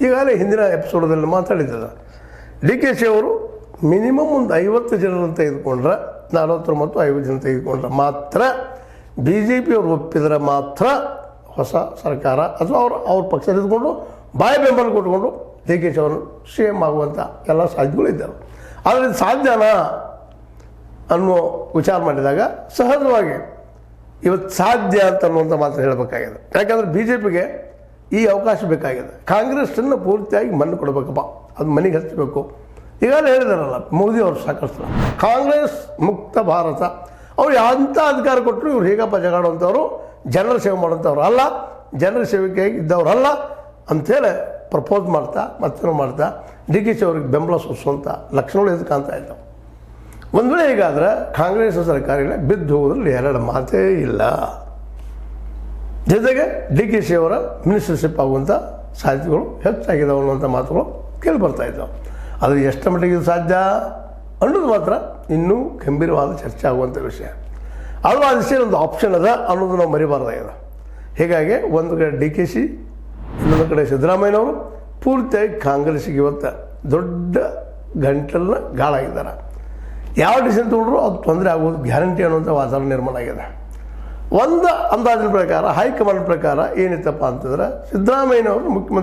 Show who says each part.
Speaker 1: ಈಗಾಗಲೇ ಹಿಂದಿನ ಎಪಿಸೋಡಲ್ಲಿ ಮಾತಾಡಿದ್ದಲ್ಲ, D K she ಅವರು ಮಿನಿಮಮ್ ಒಂದು 50 ಜನರನ್ನು ತೆಗೆದುಕೊಂಡ್ರೆ, 49 50 ಜನ ತೆಗೆದುಕೊಂಡ್ರೆ ಮಾತ್ರ ಬಿ ಜೆ ಪಿಯವರು ಒಪ್ಪಿದ್ರೆ ಮಾತ್ರ ಹೊಸ ಸರ್ಕಾರ ಅಥವಾ ಅವ್ರ ಪಕ್ಷ ತೆಗೆದುಕೊಂಡು ಬಾಯಿ ಬೆಂಬಲ ಕೊಟ್ಕೊಂಡು ಡಿ ಕೆ ಶಿ ಅವರು ಸಿ ಎಮ್ ಆಗುವಂಥ ಎಲ್ಲ ಸಾಧ್ಯತೆಗಳಿದ್ದಾವೆ. ಆದರೆ ಇದು ಸಾಧ್ಯನಾ ಅನ್ನೋ ವಿಚಾರ ಮಾಡಿದಾಗ ಸಹಜವಾಗಿ ಇವತ್ತು ಸಾಧ್ಯ ಅಂತ ಅನ್ನುವಂಥ ಮಾತು ಹೇಳಬೇಕಾಗಿದೆ. ಯಾಕಂದರೆ ಬಿ ಜೆ ಪಿಗೆ ಈ ಅವಕಾಶ ಬೇಕಾಗಿದೆ. ಕಾಂಗ್ರೆಸ್ಸನ್ನು ಪೂರ್ತಿಯಾಗಿ ಮಣ್ಣು ಕೊಡಬೇಕಪ್ಪ, ಅದು ಮನೆಗೆ ಹಚ್ಚಬೇಕು. ಈಗಾಗಲೇ ಹೇಳಿದಾರಲ್ಲ ಮೋದಿ ಅವರು ಸಾಕಷ್ಟು ಕಾಂಗ್ರೆಸ್ ಮುಕ್ತ ಭಾರತ, ಅವ್ರು ಎಂಥ ಅಧಿಕಾರ ಕೊಟ್ಟರು ಇವ್ರು ಹೇಗಪ್ಪ ಜಗಾಡುವಂಥವ್ರು, ಜನರ ಸೇವೆ ಮಾಡುವಂಥವ್ರು ಅಲ್ಲ, ಜನರ ಸೇವೆಗಾಗಿ ಇದ್ದವ್ರಲ್ಲ ಅಂಥೇಳಿ ಪ್ರಪೋಸ್ ಮಾಡ್ತಾ ಮತ್ತೇನೋ ಮಾಡ್ತಾ ಡಿ ಕೆ ಶಿ ಅವ್ರಿಗೆ ಬೆಂಬಲ ಸೂಚಿಸುವಂಥ ಲಕ್ಷಣಗಳು ಎದ್ದು ಕಾಣ್ತಾ ಇದ್ದಾವೆ. ಒಂದು ವೇಳೆ ಹೀಗಾದ್ರೆ ಕಾಂಗ್ರೆಸ್ ಸರ್ಕಾರ ಇಲ್ಲ, ಬಿದ್ದು ಹೋಗೋದ್ರಲ್ಲಿ ಎರಡು ಮಾತೇ ಇಲ್ಲ. ಜೊತೆಗೆ ಡಿ ಕೆ ಶಿ ಅವರ ಮಿನಿಸ್ಟರ್ಶಿಪ್ ಆಗುವಂಥ ಸಾಧ್ಯತೆಗಳು ಹೆಚ್ಚಾಗಿದ್ದಾವೆ ಅನ್ನುವಂಥ ಮಾತುಗಳು ಕೇಳಿ ಬರ್ತಾ ಇದ್ದಾವೆ. ಆದರೆ ಎಷ್ಟು ಮಟ್ಟಿಗೆ ಇದು ಸಾಧ್ಯ ಅನ್ನೋದು ಮಾತ್ರ ಇನ್ನೂ ಗಂಭೀರವಾದ ಚರ್ಚೆ ಆಗುವಂಥ ವಿಷಯ. ಅದು ಆ ದಿಶೆಯಲ್ಲಿ ಒಂದು ಆಪ್ಷನ್ ಅದ ಅನ್ನೋದು ನಾವು ಮರಿಬಾರ್ದಾಗಿದೆ. ಹೀಗಾಗಿ ಒಂದು ಕಡೆ ಡಿ ಕೆ ಶಿ, ಇನ್ನೊಂದು ಕಡೆ ಸಿದ್ದರಾಮಯ್ಯನವರು ಪೂರ್ತಿಯಾಗಿ ಕಾಂಗ್ರೆಸ್ಸಿಗೆ ಇವತ್ತು ದೊಡ್ಡ ಗಂಟಲನ್ನ ಗಾಳಾಗಿದ್ದಾರೆ. ಯಾವ ಡಿಸಿಷನ್ ತೊಗೊಂಡ್ರು ಅದು ತೊಂದರೆ ಆಗೋದು ಗ್ಯಾರಂಟಿ ಅನ್ನುವಂಥ ವಾತಾವರಣ ನಿರ್ಮಾಣ ಆಗಿದೆ. ಒಂದು ಅಂದಾಜಿನ ಪ್ರಕಾರ ಹೈಕಮಾಂಡ್ ಪ್ರಕಾರ ಏನಿತ್ತಪ್ಪ ಅಂತಂದ್ರೆ ಸಿದ್ದರಾಮಯ್ಯನವರು ಮುಖ್ಯಮಂತ್ರಿ